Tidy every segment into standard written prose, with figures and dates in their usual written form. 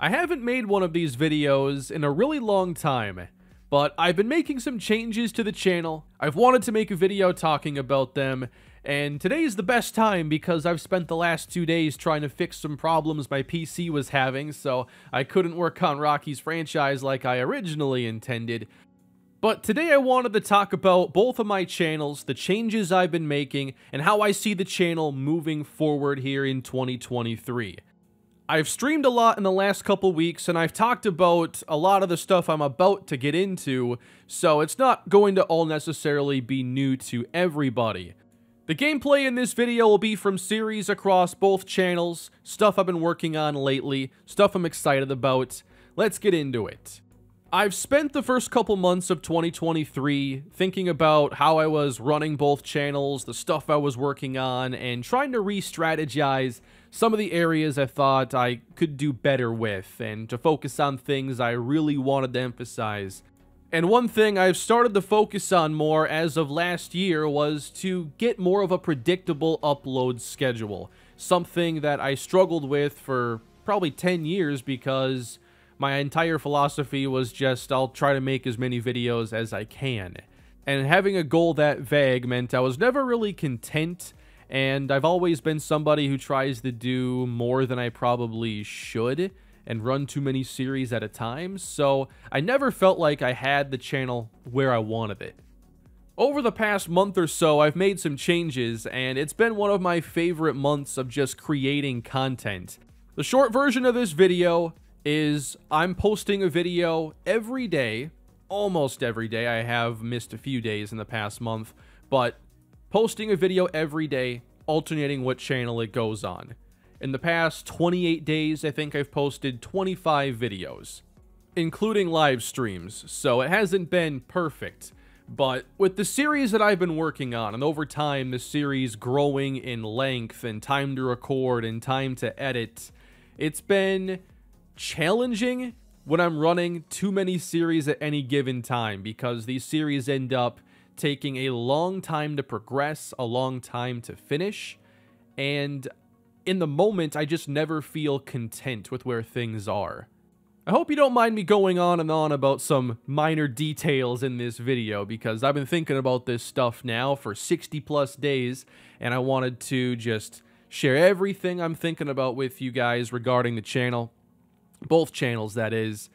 I haven't made one of these videos in a really long time, but I've been making some changes to the channel. I've wanted to make a video talking about them, and today is the best time because I've spent the last 2 days trying to fix some problems my PC was having, so I couldn't work on Rocky's franchise like I originally intended. But today I wanted to talk about both of my channels, the changes I've been making, and how I see the channel moving forward here in 2023. I've streamed a lot in the last couple weeks, and I've talked about a lot of the stuff I'm about to get into, so it's not going to all necessarily be new to everybody. The gameplay in this video will be from series across both channels, stuff I've been working on lately, stuff I'm excited about. Let's get into it. I've spent the first couple months of 2023 thinking about how I was running both channels, the stuff I was working on, and trying to re-strategize some of the areas I thought I could do better with, and to focus on things I really wanted to emphasize. And one thing I've started to focus on more as of last year was to get more of a predictable upload schedule. Something that I struggled with for probably 10 years because my entire philosophy was just, I'll try to make as many videos as I can. And having a goal that vague meant I was never really content, and I've always been somebody who tries to do more than I probably should and run too many series at a time, so I never felt like I had the channel where I wanted it. Over the past month or so, I've made some changes, and it's been one of my favorite months of just creating content. The short version of this video is I'm posting a video every day, almost every day. I have missed a few days in the past month, but posting a video every day, alternating what channel it goes on. In the past 28 days, I think I've posted 25 videos, including live streams, so it hasn't been perfect. But with the series that I've been working on, and over time the series growing in length and time to record and time to edit, it's been challenging when I'm running too many series at any given time, because these series end up taking a long time to progress, a long time to finish, and in the moment, I just never feel content with where things are. I hope you don't mind me going on and on about some minor details in this video, because I've been thinking about this stuff now for 60+ days, and I wanted to just share everything I'm thinking about with you guys regarding the channel. Both channels, that is.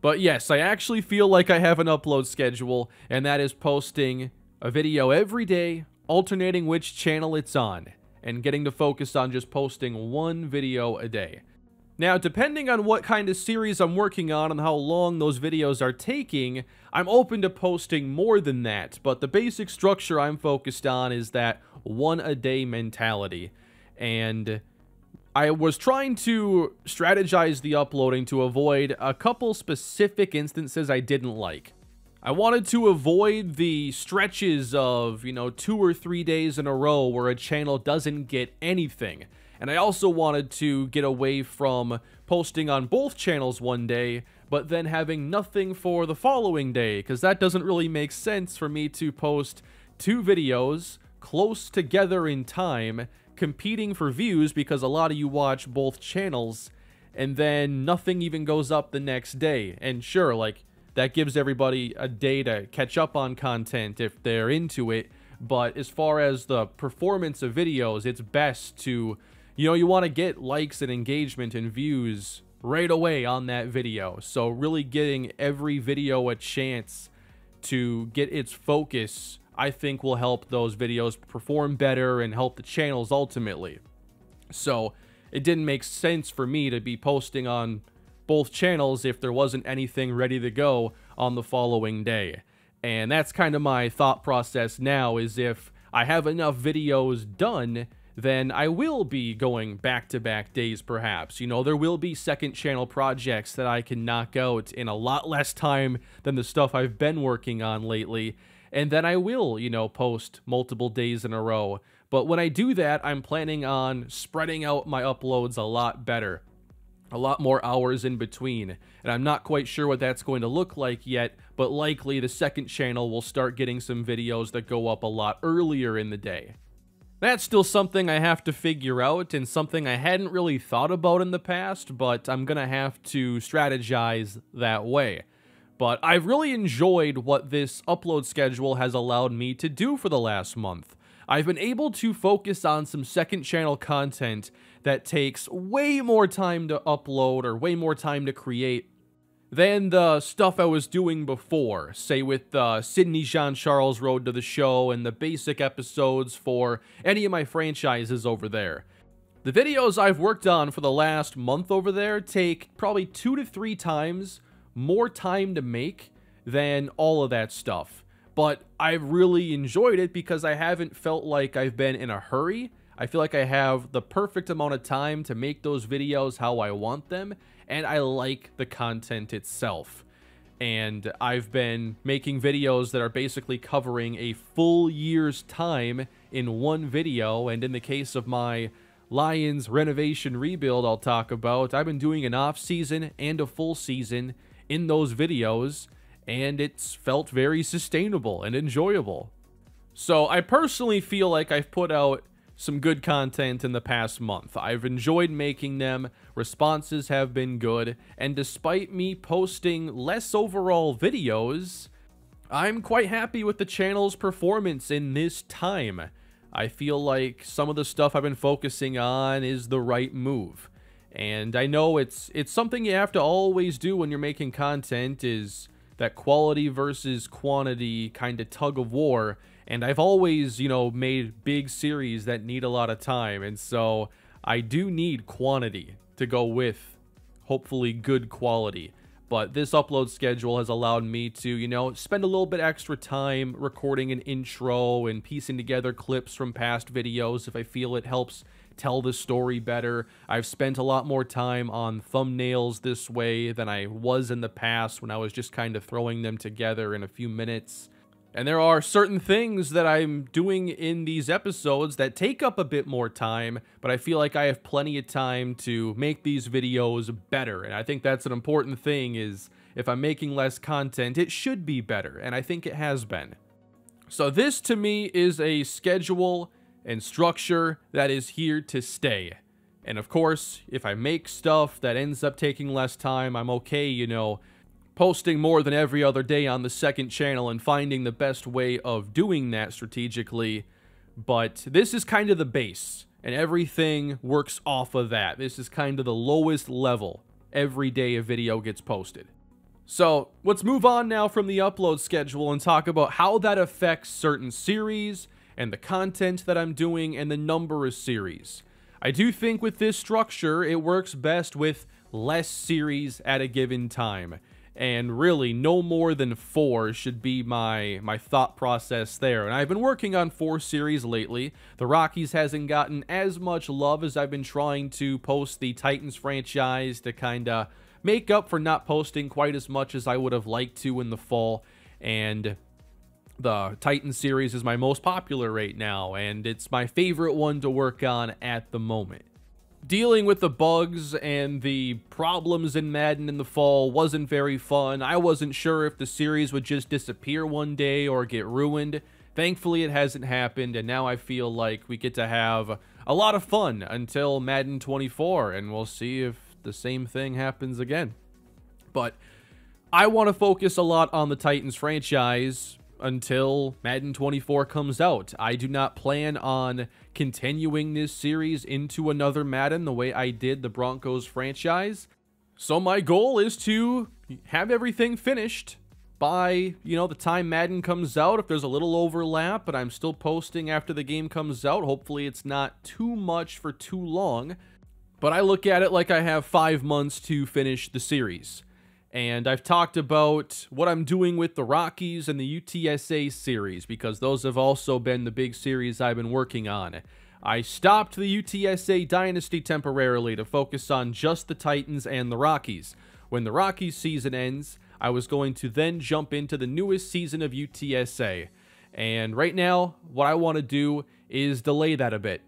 But yes, I actually feel like I have an upload schedule, and that is posting a video every day, alternating which channel it's on, and getting to focus on just posting one video a day. Now, depending on what kind of series I'm working on and how long those videos are taking, I'm open to posting more than that, but the basic structure I'm focused on is that one-a-day mentality. And I was trying to strategize the uploading to avoid a couple specific instances I didn't like. I wanted to avoid the stretches of, 2 or 3 days in a row where a channel doesn't get anything. And I also wanted to get away from posting on both channels one day, but then having nothing for the following day, because that doesn't really make sense for me to post 2 videos close together in time, competing for views because a lot of you watch both channels, and then nothing even goes up the next day. And sure, that gives everybody a day to catch up on content if they're into it, but as far as the performance of videos, it's best to, you want to get likes and engagement and views right away on that video. So really getting every video a chance to get its focus, I think, will help those videos perform better and help the channels ultimately. So it didn't make sense for me to be posting on both channels if there wasn't anything ready to go on the following day. And that's kind of my thought process now, is if I have enough videos done, then I will be going back-to-back days perhaps. There will be second channel projects that I can knock out in a lot less time than the stuff I've been working on lately. And then I will, post multiple days in a row. But when I do that, I'm planning on spreading out my uploads a lot better. A lot more hours in between. And I'm not quite sure what that's going to look like yet, but likely the second channel will start getting some videos that go up a lot earlier in the day. That's still something I have to figure out and something I hadn't really thought about in the past, but I'm gonna have to strategize that way. But I've really enjoyed what this upload schedule has allowed me to do for the last month. I've been able to focus on some second channel content that takes way more time to upload or way more time to create than the stuff I was doing before, say with Sidney Jean-Charles Road to the Show and the basic episodes for any of my franchises over there. The videos I've worked on for the last month over there take probably 2 to 3 times more time to make than all of that stuff. But I've really enjoyed it because I haven't felt like I've been in a hurry. I feel like I have the perfect amount of time to make those videos how I want them, and I like the content itself. And I've been making videos that are basically covering a full year's time in one video, and in the case of my Lions renovation rebuild I'll talk about, I've been doing an off season and a full season in those videos, and it's felt very sustainable and enjoyable. So I personally feel like I've put out some good content in the past month. I've enjoyed making them, responses have been good, and despite me posting less overall videos, I'm quite happy with the channel's performance in this time. I feel like some of the stuff I've been focusing on is the right move. And I know it's something you have to always do when you're making content, is that quality versus quantity kind of tug of war. And I've always, made big series that need a lot of time. And so I do need quantity to go with, hopefully, good quality. But this upload schedule has allowed me to, spend a little bit extra time recording an intro and piecing together clips from past videos if I feel it helps tell the story better. I've spent a lot more time on thumbnails this way than I was in the past when I was just kind of throwing them together in a few minutes. And there are certain things that I'm doing in these episodes that take up a bit more time, but I feel like I have plenty of time to make these videos better. And I think that's an important thing, is if I'm making less content, it should be better. And I think it has been. So this to me is a schedule and structure that is here to stay. And of course, if I make stuff that ends up taking less time, I'm okay, posting more than every other day on the second channel and finding the best way of doing that strategically. But this is kind of the base, and everything works off of that. This is kind of the lowest level every day a video gets posted. So let's move on now from the upload schedule and talk about how that affects certain series and the content that I'm doing and the number of series. I do think with this structure, it works best with less series at a given time. And really, no more than 4 should be my thought process there. And I've been working on 4 series lately. The Rockies hasn't gotten as much love as I've been trying to post the Titans franchise to kind of make up for not posting quite as much as I would have liked to in the fall. And the Titans series is my most popular right now, and it's my favorite one to work on at the moment. Dealing with the bugs and the problems in Madden in the fall wasn't very fun. I wasn't sure if the series would just disappear one day or get ruined. Thankfully, it hasn't happened, and now I feel like we get to have a lot of fun until Madden 24, and we'll see if the same thing happens again. But I want to focus a lot on the Titans franchise until Madden 24 comes out. I do not plan on continuing this series into another Madden the way I did the Broncos franchise. So my goal is to have everything finished by, the time Madden comes out. If there's a little overlap, but I'm still posting after the game comes out, hopefully it's not too much for too long. But I look at it like I have 5 months to finish the series. And I've talked about what I'm doing with the Rockies and the UTSA series, because those have also been the big series I've been working on. I stopped the UTSA Dynasty temporarily to focus on just the Titans and the Rockies. When the Rockies season ends, I was going to then jump into the newest season of UTSA. And right now, what I want to do is delay that a bit.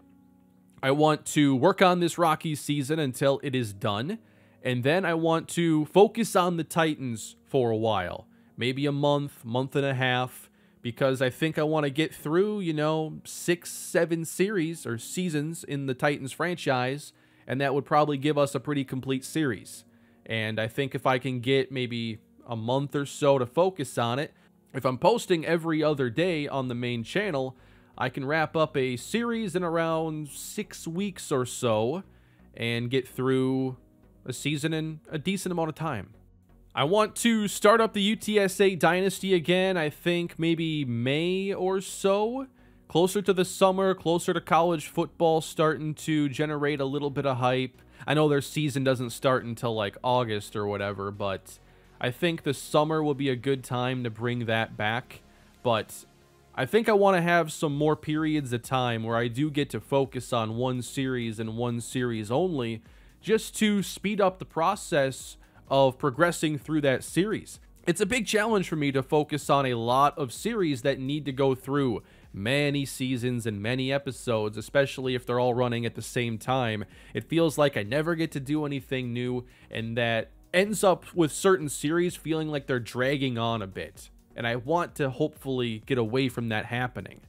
I want to work on this Rockies season until it is done. And then I want to focus on the Titans for a while. Maybe a month, month and a half, because I think I want to get through, 6, 7 series or seasons in the Titans franchise, and that would probably give us a pretty complete series. And I think if I can get maybe a month or so to focus on it, if I'm posting every other day on the main channel, I can wrap up a series in around 6 weeks or so and get through a season in a decent amount of time. I want to start up the UTSA Dynasty again, I think maybe May or so. Closer to the summer, closer to college football starting to generate a little bit of hype. I know their season doesn't start until like August or whatever, but I think the summer will be a good time to bring that back. But I think I want to have some more periods of time where I do get to focus on one series and one series only, just to speed up the process of progressing through that series. It's a big challenge for me to focus on a lot of series that need to go through many seasons and many episodes, especially if they're all running at the same time. It feels like I never get to do anything new, and that ends up with certain series feeling like they're dragging on a bit. And I want to hopefully get away from that happening.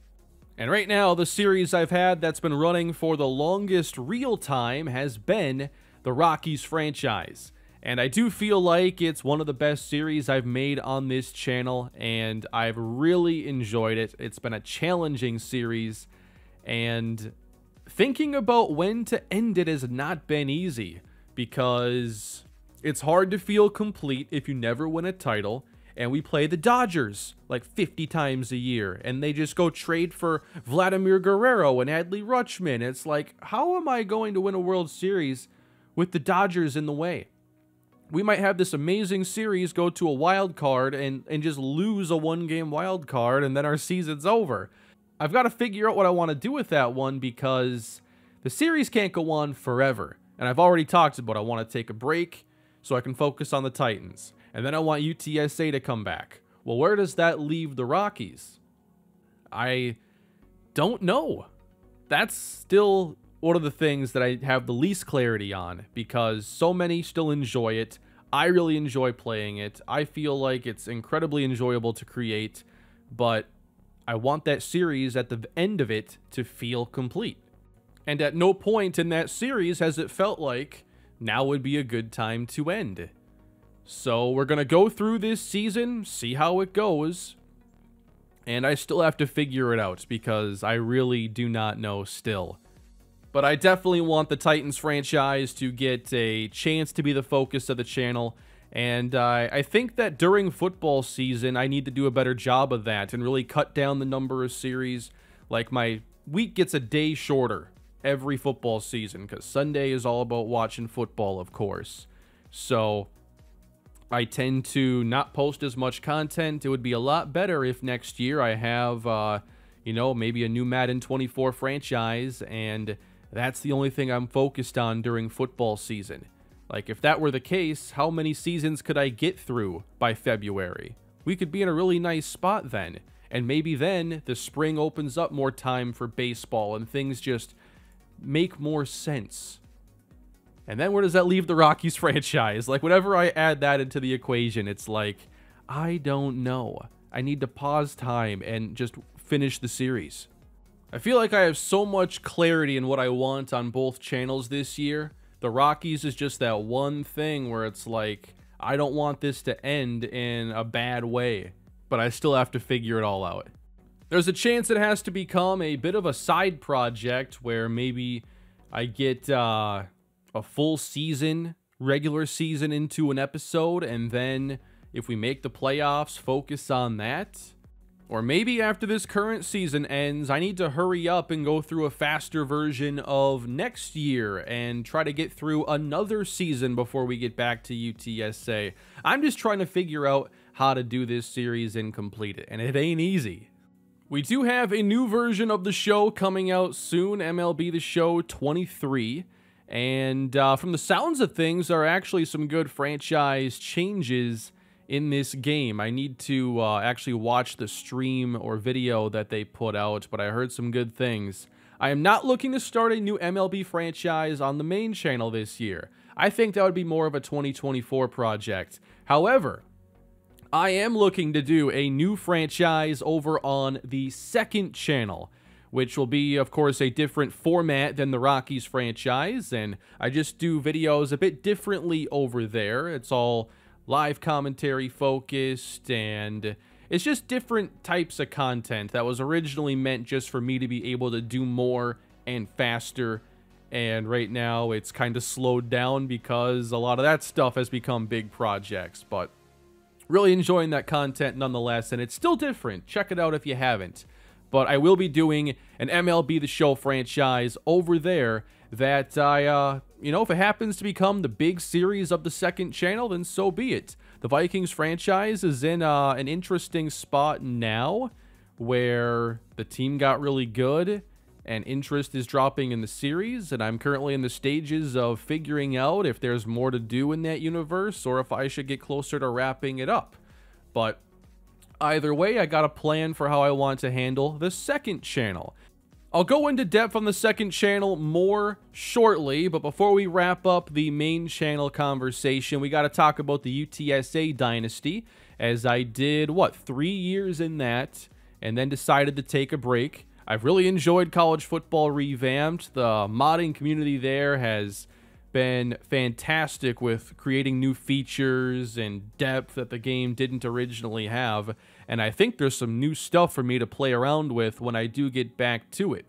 And right now, the series I've had that's been running for the longest real time has been the Rockies franchise. And I do feel like it's one of the best series I've made on this channel, and I've really enjoyed it. It's been a challenging series, and thinking about when to end it has not been easy, because it's hard to feel complete if you never win a title, and we play the Dodgers like 50 times a year, and they just go trade for Vladimir Guerrero and Adley Rutschman. It's like, how am I going to win a World Series with the Dodgers in the way? We might have this amazing series go to a wild card and just lose a one-game wild card, and then our season's over. I've got to figure out what I want to do with that one, because the series can't go on forever. And I've already talked about I want to take a break so I can focus on the Titans. And then I want UTSA to come back. Well, where does that leave the Rockies? I don't know. That's still one of the things that I have the least clarity on, because so many still enjoy it. I really enjoy playing it. I feel like it's incredibly enjoyable to create, but I want that series at the end of it to feel complete. And at no point in that series has it felt like now would be a good time to end. So we're going to go through this season, see how it goes, and I still have to figure it out, because I really do not know still. But I definitely want the Titans franchise to get a chance to be the focus of the channel. And I think that during football season, I need to do a better job of that and really cut down the number of series. Like, my week gets a day shorter every football season, because Sunday is all about watching football, of course. So I tend to not post as much content. It would be a lot better if next year I have, maybe a new Madden 24 franchise, and that's the only thing I'm focused on during football season. Like, if that were the case, how many seasons could I get through by February? We could be in a really nice spot then. And maybe then the spring opens up more time for baseball and things just make more sense. And then where does that leave the Rockies franchise? Like, whenever I add that into the equation, it's like, I don't know. I need to pause time and just finish the series. I feel like I have so much clarity in what I want on both channels this year. The Rockies is just that one thing where it's like, I don't want this to end in a bad way, but I still have to figure it all out. There's a chance it has to become a bit of a side project where maybe I get a full season, regular season into an episode, and then if we make the playoffs, focus on that. Or maybe after this current season ends, I need to hurry up and go through a faster version of next year and try to get through another season before we get back to UTSA. I'm just trying to figure out how to do this series and complete it, and it ain't easy. We do have a new version of the show coming out soon, MLB The Show 23. And from the sounds of things, there are actually some good franchise changes in this game. I need to actually watch the stream or video that they put out, but I heard some good things. I am not looking to start a new MLB franchise on the main channel this year. I think that would be more of a 2024 project. However, I am looking to do a new franchise over on the second channel, which will be, of course, a different format than the Rockies franchise, and I just do videos a bit differently over there. It's all live commentary focused, and it's just different types of content that was originally meant just for me to be able to do more and faster, and right now it's kind of slowed down because a lot of that stuff has become big projects, but really enjoying that content nonetheless, and it's still different. Check it out if you haven't. But I will be doing an MLB The Show franchise over there that I, if it happens to become the big series of the second channel, then so be it. The Vikings franchise is in an interesting spot now where the team got really good and interest is dropping in the series, and I'm currently in the stages of figuring out if there's more to do in that universe or if I should get closer to wrapping it up. But either way, I got a plan for how I want to handle the second channel. I'll go into depth on the second channel more shortly, but before we wrap up the main channel conversation, we got to talk about the UTSA Dynasty, as I did, 3 years in that, and then decided to take a break. I've really enjoyed College Football Revamped. The modding community there has been fantastic with creating new features and depth that the game didn't originally have, and I think there's some new stuff for me to play around with when I do get back to it.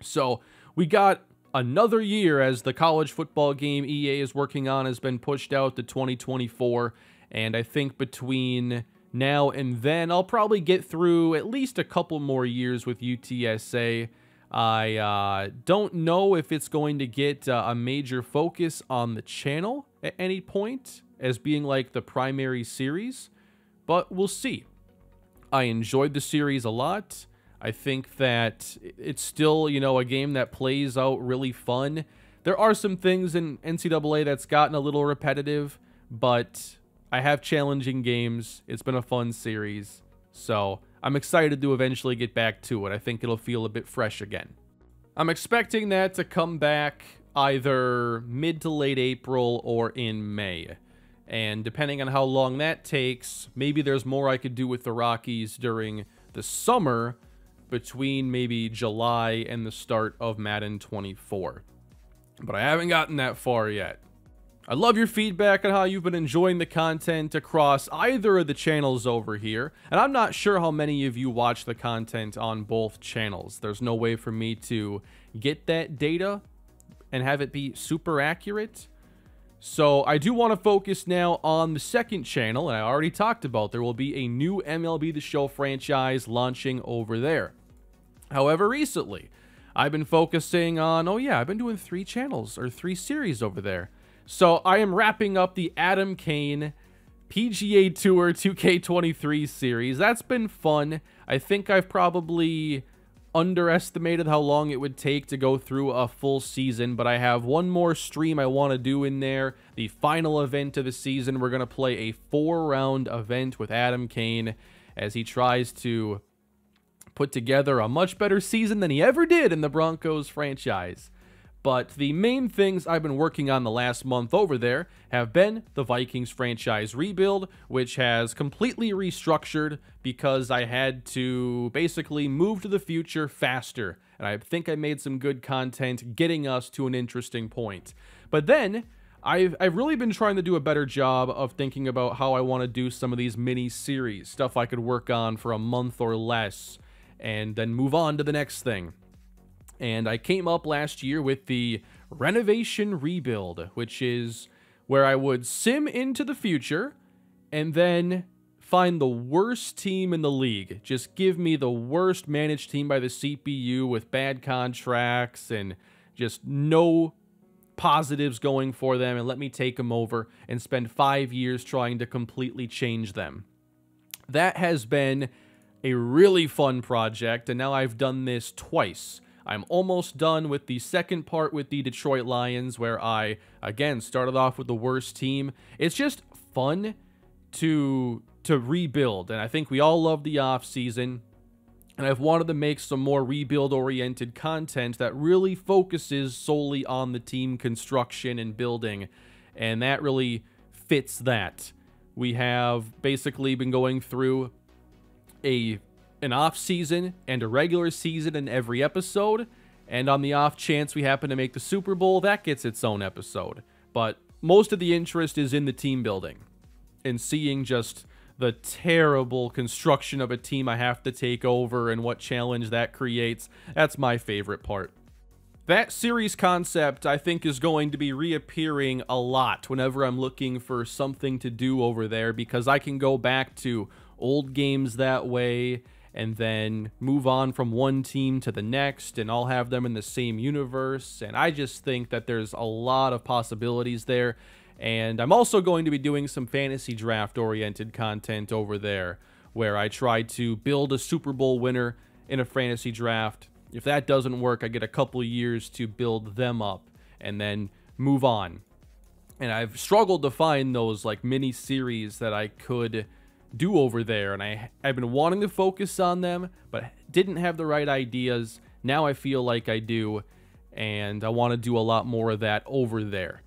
So we got another year, as the college football game EA is working on has been pushed out to 2024, and I think between now and then I'll probably get through at least a couple more years with UTSA. I don't know if it's going to get a major focus on the channel at any point as being like the primary series, but we'll see. I enjoyed the series a lot. I think that it's still, a game that plays out really fun. There are some things in NCAA that's gotten a little repetitive, but I have challenging games. It's been a fun series, so I'm excited to eventually get back to it. I think it'll feel a bit fresh again. I'm expecting that to come back either mid to late April or in May. And depending on how long that takes, maybe there's more I could do with the Rockies during the summer between maybe July and the start of Madden 24. But I haven't gotten that far yet. I love your feedback on how you've been enjoying the content across either of the channels over here, and I'm not sure how many of you watch the content on both channels. There's no way for me to get that data and have it be super accurate. So I do want to focus now on the second channel, and I already talked about there will be a new MLB The Show franchise launching over there. However, recently, I've been focusing on, I've been doing 3 channels or 3 series over there. So I am wrapping up the Adam Kane PGA Tour 2K23 series. That's been fun. I think I've probably underestimated how long it would take to go through a full season, but I have one more stream I want to do in there. The final event of the season, we're going to play a 4-round event with Adam Kane as he tries to put together a much better season than he ever did in the Broncos franchise. But the main things I've been working on the last month over there have been the Vikings franchise rebuild, which has completely restructured because I had to basically move to the future faster. And I think I made some good content getting us to an interesting point. But then I've really been trying to do a better job of thinking about how I want to do some of these mini-series, stuff I could work on for a month or less, and then move on to the next thing. And I came up last year with the Renovation Rebuild, which is where I would sim into the future and then find the worst team in the league. Just give me the worst managed team by the CPU with bad contracts and just no positives going for them, and let me take them over and spend 5 years trying to completely change them. That has been a really fun project, and now I've done this twice. I'm almost done with the second part with the Detroit Lions, where I, again, started off with the worst team. It's just fun to rebuild, and I think we all love the offseason, and I've wanted to make some more rebuild-oriented content that really focuses solely on the team construction and building, and that really fits that. We have basically been going through an off season and a regular season in every episode, and on the off chance we happen to make the Super Bowl, that gets its own episode. But most of the interest is in the team building and seeing just the terrible construction of a team I have to take over and what challenge that creates. That's my favorite part. That series concept, I think, is going to be reappearing a lot whenever I'm looking for something to do over there, because I can go back to old games that way and then move on from one team to the next, and I'll have them in the same universe. And I just think that there's a lot of possibilities there. And I'm also going to be doing some fantasy draft-oriented content over there, where I try to build a Super Bowl winner in a fantasy draft. If that doesn't work, I get a couple years to build them up and then move on. And I've struggled to find those like mini series that I could do over there, and I've been wanting to focus on them, but didn't have the right ideas. Now I feel like I do, and I want to do a lot more of that over there.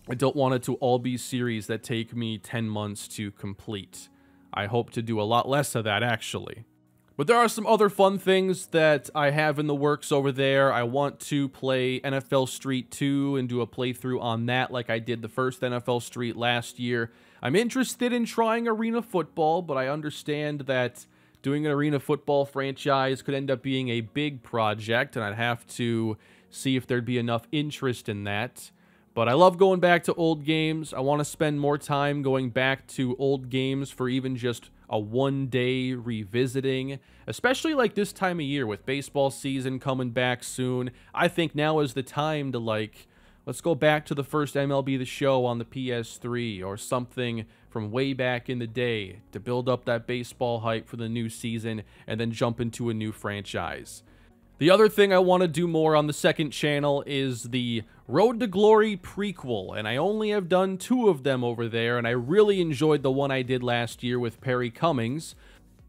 I don't want it to all be series that take me 10 months to complete. I hope to do a lot less of that, actually. But there are some other fun things that I have in the works over there. I want to play NFL Street 2 and do a playthrough on that like I did the first NFL Street last year. I'm interested in trying Arena Football, but I understand that doing an Arena Football franchise could end up being a big project, and I'd have to see if there'd be enough interest in that. But I love going back to old games. I want to spend more time going back to old games for even just a one-day revisiting, especially like this time of year with baseball season coming back soon. I think now is the time to let's go back to the first MLB The Show on the PS3 or something from way back in the day to build up that baseball hype for the new season and then jump into a new franchise. The other thing I want to do more on the second channel is the Road to Glory prequel, and I only have done 2 of them over there, and I really enjoyed the one I did last year with Perry Cummings.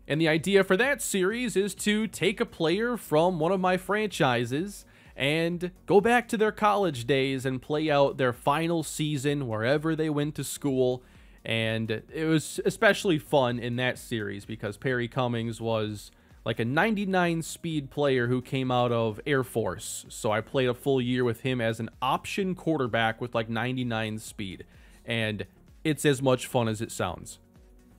And the idea for that series is to take a player from one of my franchises and go back to their college days and play out their final season wherever they went to school. And it was especially fun in that series because Perry Cummings was like a 99 speed player who came out of Air Force. So I played a full year with him as an option quarterback with like 99 speed. And it's as much fun as it sounds.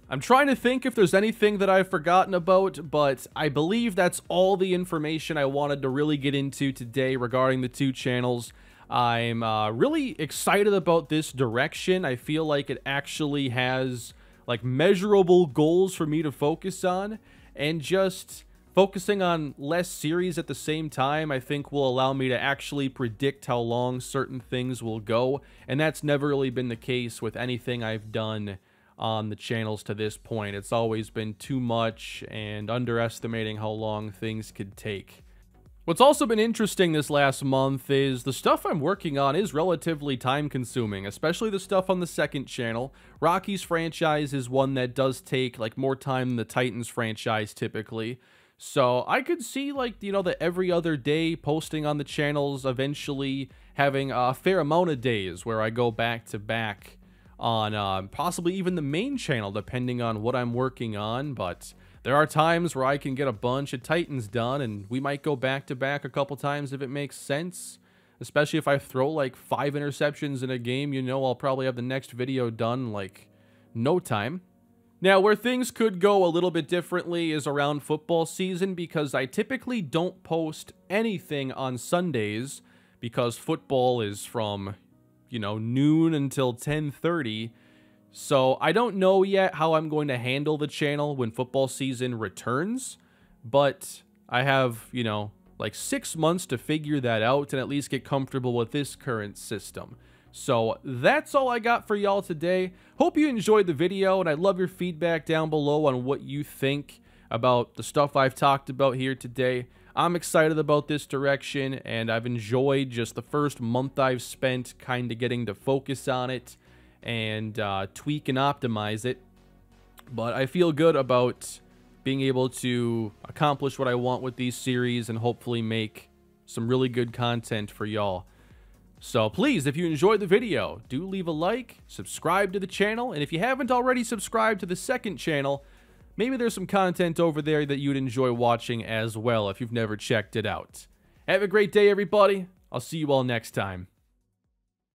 I'm trying to think if there's anything that I've forgotten about, but I believe that's all the information I wanted to really get into today regarding the 2 channels. I'm really excited about this direction. I feel like it actually has like measurable goals for me to focus on, and just focusing on less series at the same time I think will allow me to actually predict how long certain things will go, and that's never really been the case with anything I've done on the channels to this point. It's always been too much and underestimating how long things could take. What's also been interesting this last month is the stuff I'm working on is relatively time-consuming, especially the stuff on the second channel. Rocky's franchise is one that does take like more time than the Titans franchise typically. So I could see like, the every other day posting on the channels eventually having a fair amount of days where I go back to back on possibly even the main channel depending on what I'm working on. But there are times where I can get a bunch of Titans done, and we might go back-to-back a couple times if it makes sense. Especially if I throw like 5 interceptions in a game, I'll probably have the next video done in like no time. Now, where things could go a little bit differently is around football season, because I typically don't post anything on Sundays because football is from, noon until 10:30. So I don't know yet how I'm going to handle the channel when football season returns, but I have, like 6 months to figure that out and at least get comfortable with this current system. So that's all I got for y'all today. Hope you enjoyed the video, and I'd love your feedback down below on what you think about the stuff I've talked about here today. I'm excited about this direction, and I've enjoyed just the first month I've spent kind of getting to focus on it and tweak and optimize it. But I feel good about being able to accomplish what I want with these series and hopefully make some really good content for y'all. So please, if you enjoyed the video, do leave a like, subscribe to the channel, and if you haven't already subscribed to the second channel, maybe there's some content over there that you'd enjoy watching as well if you've never checked it out. Have a great day, everybody. I'll see you all next time.